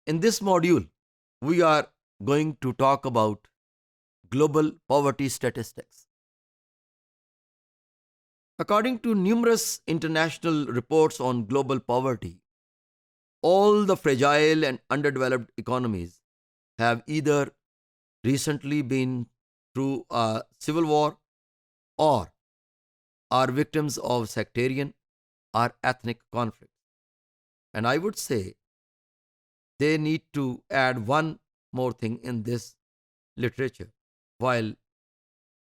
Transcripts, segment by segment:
In this module, we are going to talk about global poverty statistics. According to numerous international reports on global poverty, all the fragile and underdeveloped economies have either recently been through a civil war or are victims of sectarian or ethnic conflict. And I would say they need to add one more thing in this literature while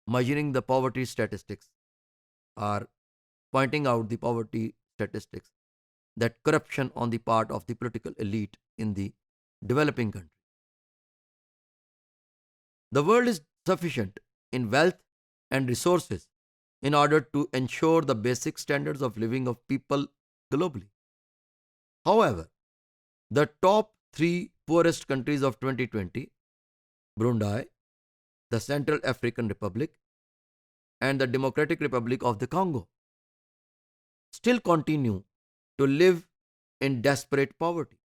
measuring the poverty statistics or pointing out the poverty statistics, that corruption on the part of the political elite in the developing country. The world is sufficient in wealth and resources in order to ensure the basic standards of living of people globally. However, the top three poorest countries of 2020, Brunei, the Central African Republic, and the Democratic Republic of the Congo, still continue to live in desperate poverty.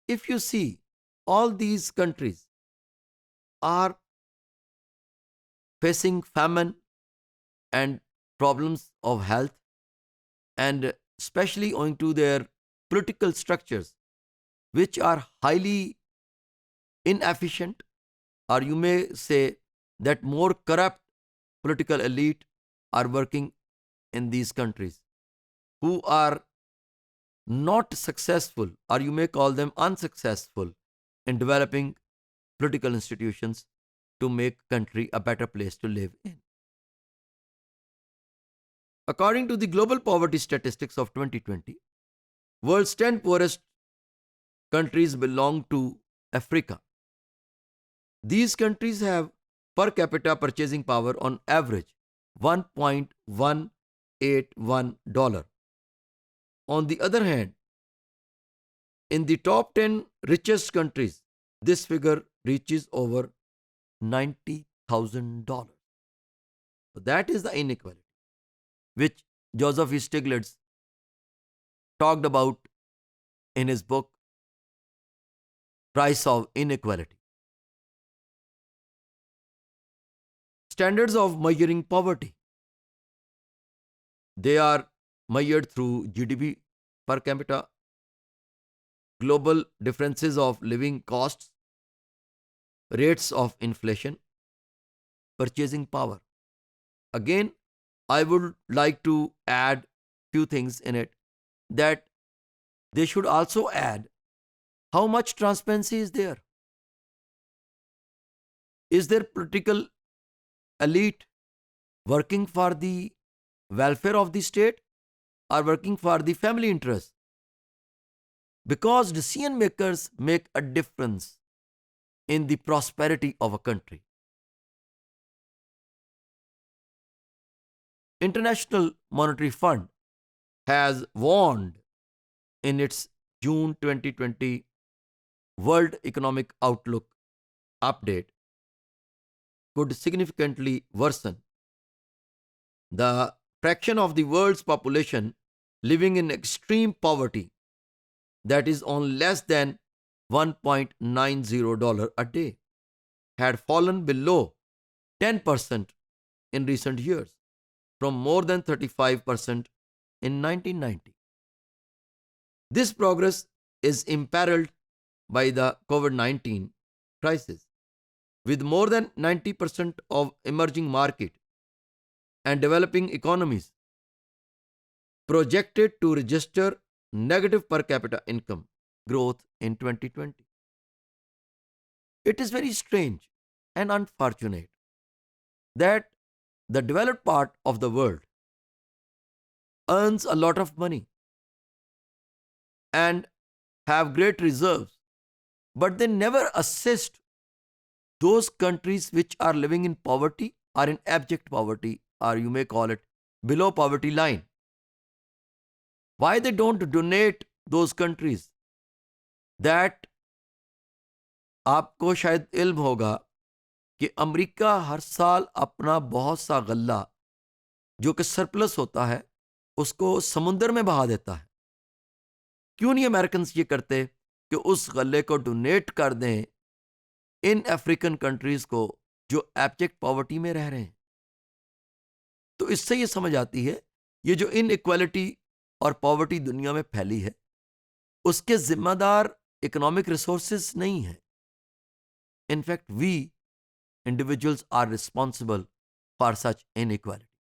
If you see, all these countries are facing famine and problems of health, and especially owing to their political structures, which are highly inefficient, or you may say that more corrupt political elite are working in these countries, who are not successful, or you may call them unsuccessful, in developing political institutions to make country a better place to live in. According to the global poverty statistics of 2020, world's 10 poorest countries belong to Africa. These countries have per capita purchasing power on average $1.181. On the other hand, in the top 10 richest countries, this figure reaches over $90,000. So that is the inequality which Joseph Stiglitz talked about in his book Price of Inequality. Standards of measuring poverty. They are measured through GDP per capita, global differences of living costs, rates of inflation, purchasing power. Again, I would like to add few things in it, that they should also add how much transparency is there. Is there political elite working for the welfare of the state or working for the family interest? Because decision makers make a difference in the prosperity of a country. International Monetary Fund has warned in its June 2020 World Economic Outlook update could significantly worsen. The fraction of the world's population living in extreme poverty, that is on less than $1.90 a day, had fallen below 10% in recent years, from more than 35% in 1990. This progress is imperiled by the COVID-19 crisis, with more than 90% of emerging market and developing economies projected to register negative per capita income growth in 2020. It is very strange and unfortunate that the developed part of the world earns a lot of money and have great reserves, but they never assist those countries which are living in poverty or in abject poverty, or you may call it below poverty line. Why they don't donate those countries? That आपको शायद इल्म होगा कि America हर साल अपना बहुत सा गल्ला जो कि सरप्लस होता है उसको समुंदर में बहा देता है. क्यों नहीं अमेरिकन ये करते? कि उस गले को डोनेट कर दें इन अफ्रीकन कंट्रीज को जो एब्जेक्ट पॉवर्टी में रह रहे हैं। तो इससे ये समझ आती है ये जो इनइक्वालिटी और पॉवर्टी दुनिया में फैली है उसके जिम्मेदार इकोनॉमिक रिसोर्सेज नहीं है। In fact we individuals are responsible for such inequality.